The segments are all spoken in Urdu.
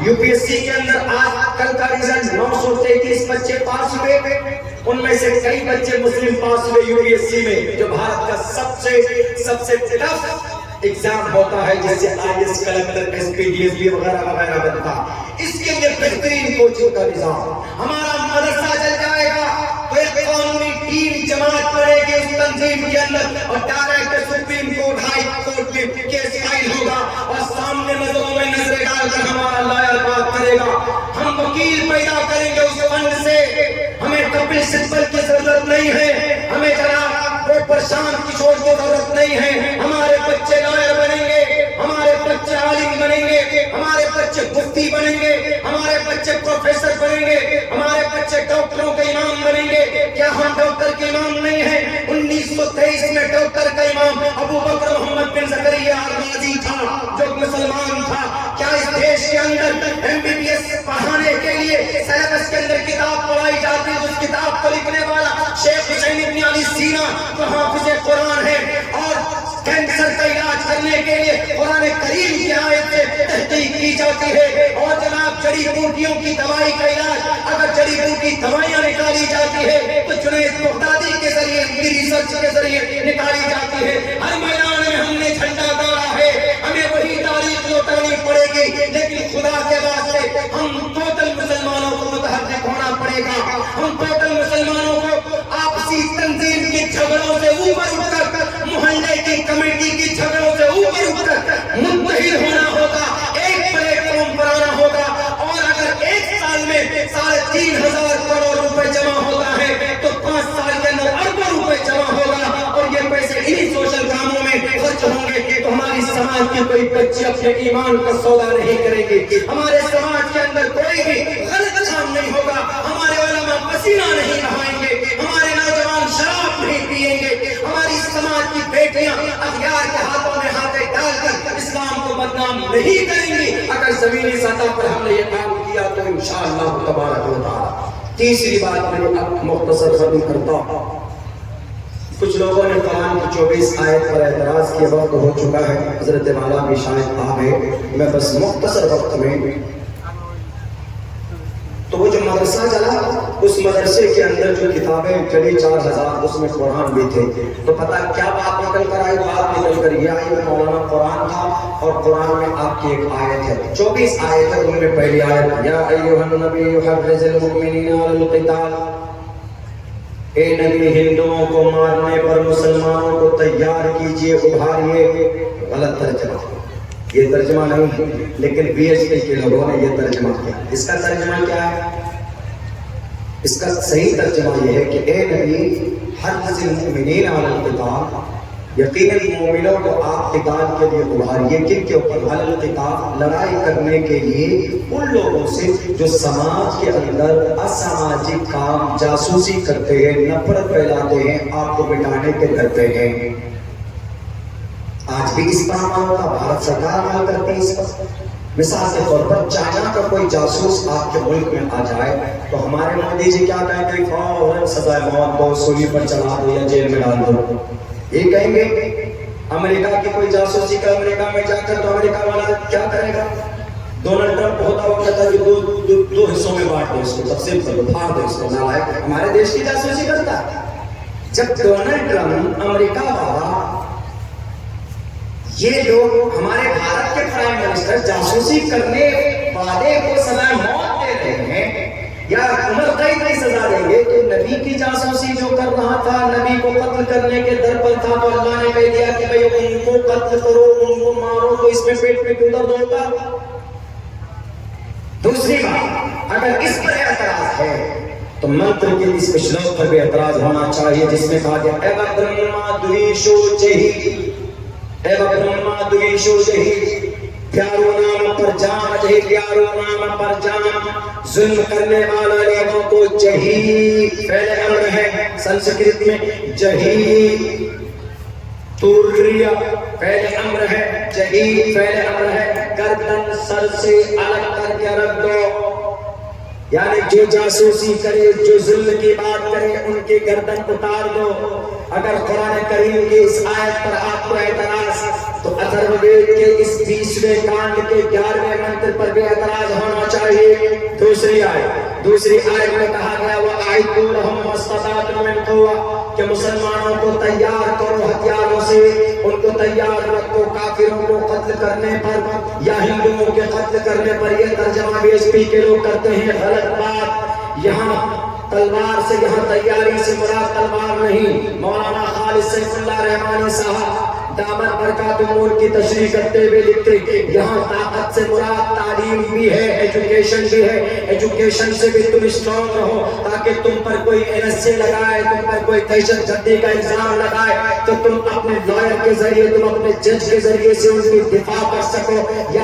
یو پی ایس سی کے اندر آج کل کا ریزلٹ 933 بچے پاس ہوئے، ان میں سے کئی بچے مسلم پاس ہوئے یو پی ایس سی میں، جو بھارت کا سب سے ٹف ایگزام ہوتا ہے، جیسے I S collector, S P D S P وغیرہ وغیرہ بنتا۔ اس کے لیے بہترین کوچنگ کا نظام، ہمارا مدرسہ چل جائے گا تو ایک قانونی ٹیم جماعت پڑے گی اس تنظیم کے اندر، اور direct supreme court, high court میں کیس فائل ہوگا، اور سامنے نظروں میں نظریں ڈال کر ہمارا لائر بات کرے گا۔ ہم وکیل پیدا کریں گے اس فنڈ سے، ہمیں کپل سبل کی ضرورت نہیں ہے، ہمیں جناب پرشانت کشور کی ضرورت نہیں ہے۔ ہمارے بچے لائر بنیں گے، ہمارے بچے عالم بنیں گے، ہمارے بچے مفتی بنیں گے، ہمارے بچے پروفیسر بنیں گے، ہمارے بچے ڈاکٹروں کے امام بنیں گے۔ کیا ہم ڈاکٹر کے امام نہیں ہیں؟ 1923 میں ڈاکٹر کا امام ابو بکر محمد بن زکریا الرازی تھا، جو مسلمان تھا۔ کیا اس دیش کے اندر ایم بی بی ایس پڑھانے کے لیے سلیبس کے اندر کتاب پڑھائی جاتی ہے؟ اس کتاب کو لکھنے والا شیخ حسین ابن علی سینا جو حافظ قرآن ہے، اور کینسر کا علاج کرنے کے لیے قرآن کریم کی آیت سے تحقیق کی جاتی ہے، اور جناب جڑی بوٹیوں کی دوائی کا علاج، اگر جڑی بوٹی دوائیاں نکالی جاتی ہے تو جنید بغدادی کے ذریعے، ان کی ریسرچ کے ذریعے نکالی جاتی ہے۔ ہر میدان میں ہم نے جھنڈا گاڑا ہے، ہمیں وہی تاریخ لوٹانی پڑے گی، لیکن خدا کے واسطے ہم ٹوٹل مسلمانوں کو متحرک ہونا پڑے گا۔ ہم ٹوٹل مسلمانوں کو آپسی تنظیم کے جھگڑوں سے اوپر اٹھ کر، محلے کی کمیٹی کی جھگڑوں سے اوپر اٹھ کر متحد ہونا ہوگا، ایک پلیٹ فارم پر آنا ہوگا۔ اور اگر ایک سال میں 3,500 کروڑ روپے جمع ہوتا ہے تو 5 سال کے اندر اربوں روپے جمع ہوگا، اور یہ پیسے انہی سوشل کاموں میں خرچ ہوں گے، تو ہماری سماج کی کوئی بچی اپنے ایمان کا سودا نہیں کرے گی، ہمارے سماج کے اندر کوئی بھی غلط کام نہیں ہوگا، ہمارے علماء پسینہ نہیں بہائیں گے، ہمارے نوجوان شراب نہیں پیئیں گے، ہماری سماج کی بیٹیاں اغیار کے ہاتھوں میں ہاتھ ڈال کر اسلام کو بدنام نہیں کریں گی۔ اگر زمینی سطح پر ہم نے یہ کام کیا تو انشاءاللہ تبارک و تعالی۔ تیسری بات میں اب مختصر ختم کرتا ہوں۔ کچھ لوگوں نے قرآن کی 24 آیت پر اعتراض کیا، وقت ہو چکا ہے، حضرت والا بھی شاید آ گئے، میں بس مختصر وقت میں، تو وہ جو مدرسہ چلا، اس مدرسے کے اندر جو کتابیں چلی 4,000، اس میں قرآن بھی تھے، تو پتہ کیا بات نکل کر آئی؟ بات نکل کر یہ آئی، مولانا قرآن تھا، اور قرآن میں آپ کی ایک آیت ہے، 24 آیت ہے، ان میں پہلی آیت یا ایھا النبی حرض المؤمنین علی القتال، اے نبی ہندوؤں کو مارنے پر مسلمانوں کو تیار کیجئے، ابھاریے۔ غلط ترجمہ، یہ ترجمہ نہیں ہے، لیکن بی ایچ پی کے لوگوں نے یہ ترجمہ کیا۔ اس کا ترجمہ کیا ہے؟ اس کا صحیح ترجمہ یہ ہے کہ اے نبی حرض المؤمنین علی القتال، یقیناً مومنوں کو آپ قتال کے لیے ابھاریے۔ کن کے اوپر؟ علی القتال، لڑائی کرنے کے لیے ان لوگوں سے جو سماج کے اندر اساماجی کام، جاسوسی کرتے ہیں، نفرت پھیلاتے ہیں، آپ کو مٹانے کے ڈرتے ہیں۔ آج بھی اس پر عمل ہوتا، بھارت سرکار عمل کرتی ہے اس پر۔ مثال کے طور پر چائنا کا کوئی جاسوس آپ کے ملک میں آ جائے تو ہمارے مودی جی کیا کہیں گے؟ فوراً سزائے موت دو، سولی پر چڑھا دو یا جیل میں ڈال دو، یہ کہیں گے۔ امریکہ کی کوئی جاسوسی کا امریکہ میں جا کر تو امریکہ والا کیا کرے گا؟ ڈونلڈ ٹرمپ ہوتا ہوا کہتا ہے کہ دو حصوں میں بانٹ دو اس کو، تقسیم کر دو، پھاڑ دو اس کو، نالائق ہمارے دیش کی جاسوسی کرتا ہے۔ جب ڈونلڈ ٹرمپ امریکہ والا، یہ لوگ ہمارے بھارت کے پرائم منسٹر جاسوسی کرنے والے کو سزائے موت دے رہے ہیں یا عمر قید کی سزا دیں گے، تو نبی کی جاسوسی جو کر رہا تھا، نبی کو قتل کرنے کے در پر تھا، تو اللہ نے کہہ دیا کہ بھئی ان کو قتل کرو، ان کو مارو، تو اس میں پیٹ میں کیوں درد ہوتا؟ دوسری بات، اگر اس پر اعتراض ہے تو منتر کے اس شلوک پر بھی اعتراض ہونا چاہیے، جس میں کہا گیا اے برہما دویشو جہی، اے برہما دویشو جہی، پیارو نام پر جان جہی، پیارو نام پر جان، ظلم کرنے والا لوگوں کو جہی فعل امر ہے، سنسکرت میں جہی توریا فعل امر ہے، جہی فعل امر ہے، گردن سر سے الگ کر کے رکھ دو۔ یعنی جو جاسوسی کرے، جو ظلم کی بات کرے، ان کی گردن اتار دو۔ اگر قرآن کریم کی اس آیت پر آپ کو اعتراض، تو اتھروید کے اس 20ویں کانڈ کے 11ویں منتر پر بھی اعتراض ہونا چاہیے۔ دوسری آیت میں کہا گیا وَأَعِدُّوا لَهُم مَّا اسْتَطَعْتُم مِّن قُوَّةٍ کہ مسلمانوں کو تیار کرو ہتھیاروں سے، ان کو تیار رکھو کافروں کو قتل کرنے پر یا ہندوؤں کے قتل کرنے پر۔ یہ ترجمہ بھی ایس پی کے لوگ کرتے ہیں، غلط بات۔ یہاں تلوار سے، یہاں تیاری سے مراد تلوار نہیں۔ مولانا خالد سیف اللہ رحمانی صاحب دامت برکات نور کی تشریح کرتے ہوئے لکھتے ہیں یہاں طاقت سے مراد تعلیم بھی ہے، ایجوکیشن بھی ہے۔ ایجوکیشن سے بھی تم اسٹرانگ رہو تاکہ تم پر کوئی NSA لگائے، تم پر کوئی دہشت گردی کا الزام لگائے تو تم اپنے لائر کے ذریعے، تم اپنے جج کے ذریعے سے ان کی دفاع کر سکو، یا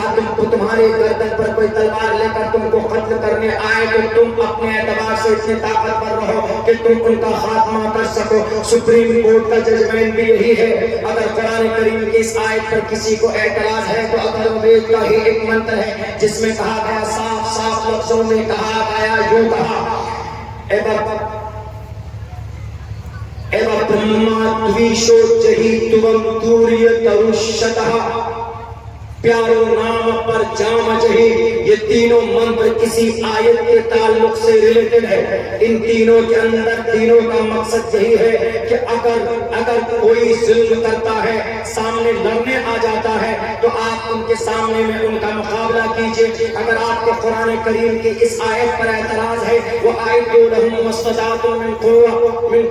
تمہارے گردن پر کوئی تلوار لے کر تم کو قتل کرنے آئے تو تم اپنے اعتبار سے اتنے طاقتور رہو کہ تم ان کا خاتمہ کر سکو۔ سپریم کورٹ کا ججمنٹ بھی یہی ہے۔ اگر قرآن کریم کی اس آیت پر کسی کو اعتراض ہے تو اتھروید کا ہی ایک منتر ہے جس میں کہا گیا، صاف صاف لفظوں میں کہا گیا، یوں کہا ایوا برہما دویشو جہیتوم توریترشتہ پیارو نام پر جام جہی۔ یہ تینوں منتر کسی آیت کے تعلق سے ریلیٹڈ ہے۔ ان تینوں کے اندر تینوں کا مقصد یہی ہے کہ اگر کوئی ظلم کرتا ہے، سامنے لڑنے آ جاتا ہے تو آپ ان کے سامنے میں ان کا مقابلہ کیجئے۔ اگر آپ کو قرآن کریم کی اس آیت پر اعتراض ہے، وَأَعِدُّوا لَهُم مَّا اسْتَطَعْتُم مِّن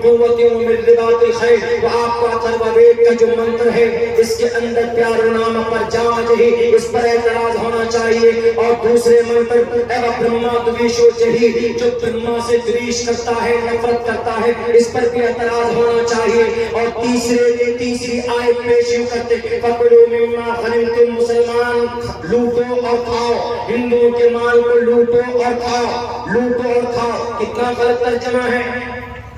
قُوَّةٍ وَمِن رِّبَاطِ الْخَيْلِ، وہ آپ کو اتھروید کا جو منتر ہے اس کے اندر پیارو نام پر جام جہی، اس پر اعتراض ہونا چاہیے۔ اور دوسرے منتر ایوا برہما دویشو جہی، جو برہما سے دویش کرتا ہے، نفرت کرتا ہے، اس پر بھی اعتراض ہونا چاہیے۔ اور تیسری آیت پیش یوں کرتے فَكُلُوا مِمَّا غَنِمْتُم، مسلمان لوٹو اور کھاؤ، ہندوؤں کے مال کو لوٹو اور کھاؤ، لوٹو اور کھاؤ۔ کتنا غلط ترجمہ ہے،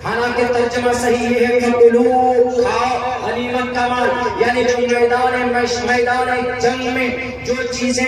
حالانکہ ترجمہ صحیح ہے فَكُلُوا، کھاؤ غنیمت کا مال، یعنی جو میدان جنگ میں جو چیزیں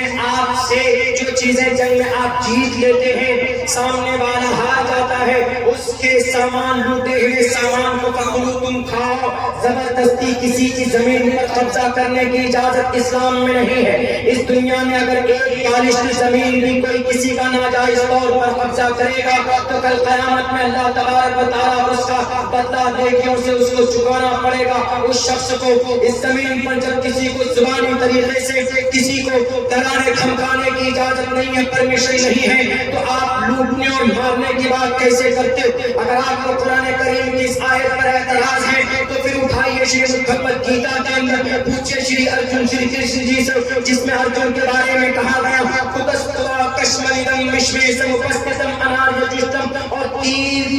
جنگ میں آپ جیت لیتے ہیں، سامنے والا ہار جاتا ہے، اس کے سامان لوٹے ہوئے سامان کو فَكُلُوا، تم کھاؤ۔ زبردستی کسی کی زمین پر قبضہ کرنے کی اجازت اسلام میں نہیں ہے۔ اس دنیا میں اگر ایک بالشت زمین بھی کوئی کسی کا ناجائز طور پر قبضہ کرے گا تو کل قیامت میں اللہ تبارک و تعالیٰ اس کا بدلہ نیکیوں سے اس کو چکانا پڑے گا۔ اس شخص کو اس زمین پر جب کسی کو زبانی طریقے سے کسی کو ڈرانے دھمکانے کی اجازت نہیں ہے، پرمیشن نہیں ہے، تو آپ لوٹنے اور مارنے کی بات کیسے کرتے ہو؟ اگر آپ کو قرآن کریم کی اس آیت پر اعتراض ہے تو پھر اٹھائیے شری بھگوت گیتا کے اندر، پوچھے شری ارجن شری کرشن جی سے، جس میں ارجن کے بارے میں کہا گیا کتستوا کشملیدم وشویسم اپستتم اناریجشتم، اور تیر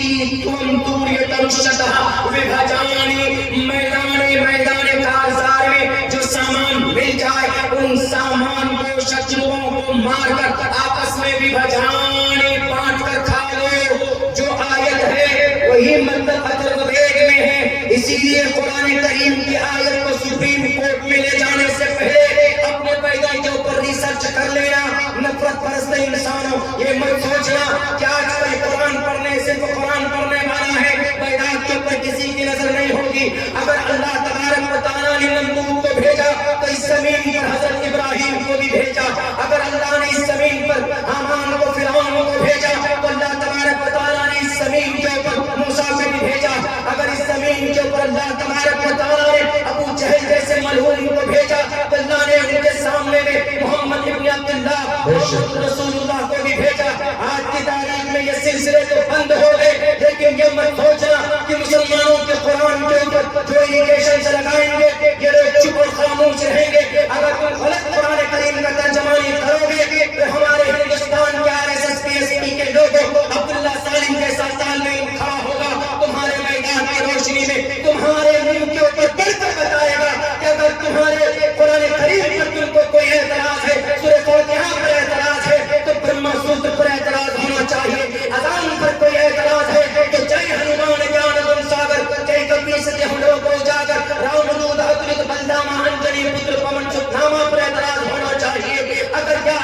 تم توریترشتہ وبھجانی، میدان کارزار میں جو سامان مل جائے ان سامان کو شتروؤں کو مار کر آپس میں بھی بھجانی، بانٹ کر کھا لو۔ جو آیت ہے وہی مطلب اتھروید میں ہے۔ اسی لیے قرآن کریم کی آیت کو سپریم کورٹ میں لے جانے سے پہلے اپنے پیدا کے اوپر ریسرچ کر لینا۔ نفرت پرست انسانوں، یہ مت سوچنا کہ آج کوئی قرآن پڑھنے سے تو قرآن پڑھنے والا ہے، پیدائش کے اوپر کسی کی نظر نہیں ہوگی۔ اگر اللہ تبارک و تعالیٰ نے نمرود کو بھیجا تو اس زمین پر حضرت ابراہیم کو بھی بھیجا۔ اگر اللہ نے اس زمین پر حامان کو، فرعون کو بھیجا تو اللہ تبارک و تعالیٰ نے اس زمین کے اوپر موسیٰ کو بھی بھیجا۔ اگر اس زمین کے اوپر اللہ تبارک و تعالیٰ نے ابو جہل جیسے ملعون کو بھیجا تو اللہ نے ان کے سامنے میں محمد ابن عبداللہ محمد رسول اللہ کو بھی بھیجا۔ آج کی تاریخ میں یہ سلسلے تو بند ہو گئے، لیکن یہ مت سوچنا کہ مسلمانوں کے قرآن کے اوپر جو ایلیگیشن سے لگائیں گے یہ لوگ چپ اور خاموش رہیں گے۔ اگر تم غلط قرآن کریم کا ترجمانی کرو گے تو ہمارے ہندوستان کے RSS PSP کے لوگوں عبداللہ سالم جیسا تعلیم کھڑا ہوگا تمہارے میدان کی روشنی میں، تمہارے منہ کے اوپر بڑھ کر بتائے گا کہ اگر تمہارے قرآن کریم پر تم کو کوئی اعتراض ہے، سورہ فاتحہ پر اعتراض ہے تو برہما سوتر پر اعتراض ہونا چاہیے۔ اذان پر کوئی اعتراض ہے تو جے ہنومان جان گن ساگر، جے کپیس ہم لوگ اجاگر، رام دود اترت بلدامہ انجلی پتر پون سدھاما پر اعتراض ہونا چاہیے۔ اگر یا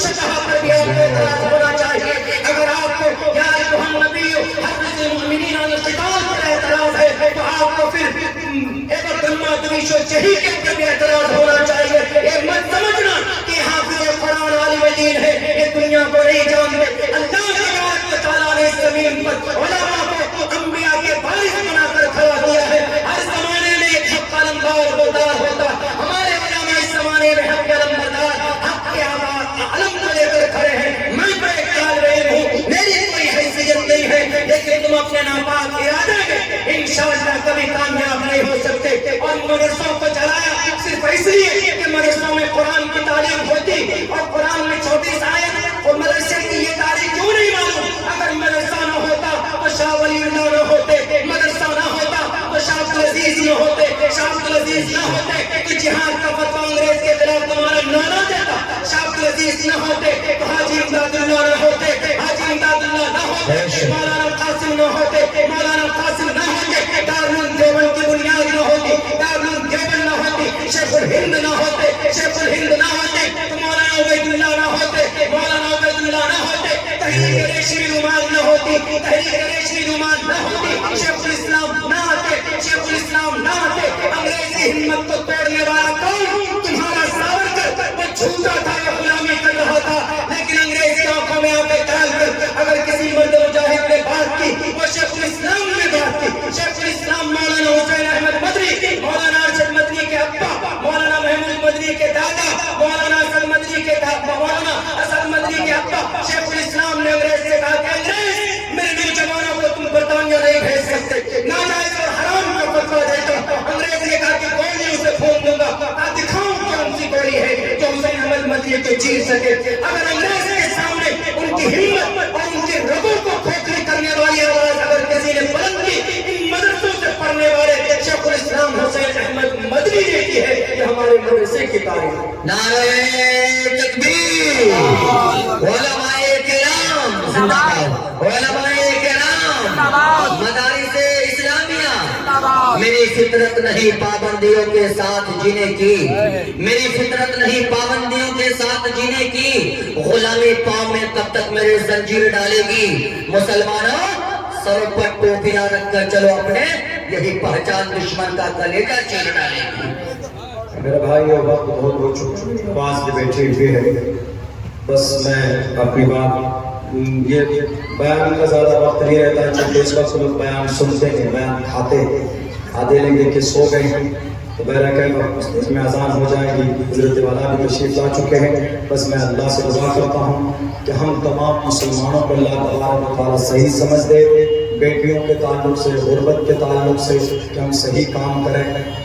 شکا پر بھی آپ کو اعتراض ہونا چاہیے. اگر آپ کو یا ایھا النبی حرض المؤمنین علی القتال پر اعتراض ہے تو آپ کو پھر درویش و جہی کے اوپر بھی اعتراض ہونا چاہیے. یہ مت سمجھنا کہ حافظ قرآن عالم دین ہے, یہ دنیا کو نہیں جانتے. اللہ تبارک و تعالیٰ نے اس زمین پر علماء کو انبیاء کے وارث بنا کر کھڑا کیا ہے. ہر زمانے میں ایک حق علمبردار ہوتا. ہمارے علماء اس زمانے میں حق علمبردار, حق کے علم کو لے کر کھڑے ہیں. میں تو ایک طالب علم ہوں, میری کوئی حیثیت نہیں ہے, لیکن تم اپنے ناپاک ارادے میں انشاءاللہ کبھی کامیاب نہیں ہو سکتے. اور مدرسوں کو چلایا صرف اس لیے کہ مدرسوں میں قرآن کی تعلیم ہوتی اور قرآن میں 34 آیت اور مدرسے کی یہ تاریخ کیوں نہیں معلوم. اگر مدرسہ نہ ہوتا تو شاہ ولی اللہ نہ ہوتے, مدرسہ نہ ہوتا تو شاہ عبدالعزیز نہ ہوتے, شاہ عبدالعزیز نہ ہوتے تو جہاد کا فتویٰ انگریز کے خلاف تمہارا نانا دیتا, شاہ عبدالعزیز نہ ہوتے تو حاجی امداد اللہ نہ ہوتے, حاجی امداد اللہ نہ ہوتے, مولانا قاسم نہ ہوتے, مولانا قاسم نہ ہوتے, دارالعلوم دیوبند کی بنیاد نہ ہوتی, دارالعلوم دیوبند نہ ہوتی, شیخ الہند نہ ہوتے, شیخ الہند نہ ہوتے تو مولانا عبید اللہ نہ ہوتے, مولانا عبید اللہ نہ ہوتے, تحریک ریشمی رومال نہ ہوتی, تحریک ریشمی رومال نہ ہوتی, شیخ الاسلام نہ آتے, شیخ الاسلام نہ آتے. انگریزی ہمت کو توڑنے والا کون؟ تمہارا ساورکر. وہ جھوٹا تھا, یہ غلامی کر رہا تھا, لیکن انگریز کی آنکھوں میں آنکھیں ڈال کر اگر کسی مرد مجاہد نے بات کی وہ شیخ الاسلام نے بات کی. شیخ الاسلام مولانا حسین احمد مدنی, مولانا ارشد مدنی کے ابا, مولانا محمود مدنی کے دادا, مولانا اسد مدنی کے مولانا اسد مدنی کے ابا, شیخ الاسلام نے انگریز سے کہا کہ انگریز میرے نوجوانوں کو تم برطانیہ نہیں بھیج سکتے, ناجائز اور حرام کا فتویٰ دیتا. انگریز نے کہا کہ گولیوں سے پھونک دوں گا, دکھاؤں کون سی گولی ہے جو حسین احمد مدنی کو چیر سکے. اگر انگریز کے سامنے ان کی ہمت اور ان کے رگوں کو کھوکھلی کرنے والی آواز اگر کسی نے بلند کی, ان مدرسوں سے پڑھنے والے شیخ الاسلام حسین احمد مدنی نے کی ہے, یہ ہمارے مدرسے کی تاریخ. نعرہ تکبیر, علماء کرام زندہ باد, علماء کرام, مدارس اسلامیہ. میری فطرت نہیں پابندیوں کے ساتھ جینے کی, میری فطرت نہیں پابندیوں کے ساتھ جینے کی. غلامی پاؤں میں کب تک میرے زنجیر ڈالے گی؟ مسلمانوں سر پر ٹوپیاں رکھ کر چلو, اپنے یہی پہچان دشمن کا کلیجہ چیر ڈالے گی. میرا بھائی اور وقت بہت ہو چکا, پاس میں بیٹھے ہوئے ہیں. بس میں اپنی بات, یہ بیان کا زیادہ وقت نہیں رہتا ہے چونکہ اس وقت لوگ بیان سنتے ہیں, بیان کھاتے لیں گے کہ سو گئے ہیں. تو بہرحال اس میں اذان ہو جائے گی. حضرت والا بھی تشریف لا چکے ہیں. بس میں اللہ سے دعا کرتا ہوں کہ ہم تمام مسلمانوں کو اللہ تبارک و تعالیٰ صحیح سمجھ دے, بیٹیوں کے تعلق سے, غربت کے تعلق سے, کہ ہم صحیح کام کریں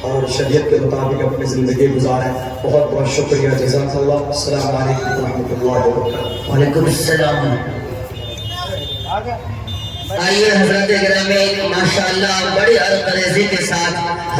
اور شریعت کے مطابق اپنی زندگی گزاریں. بہت بہت شکریہ, جزاک اللہ. السلام علیکم ورحمۃ اللہ وبرکاتہ. وعلیکم السلام. آئیے حضرت گرامی, ماشاءاللہ بڑی عرق ریزی کے ساتھ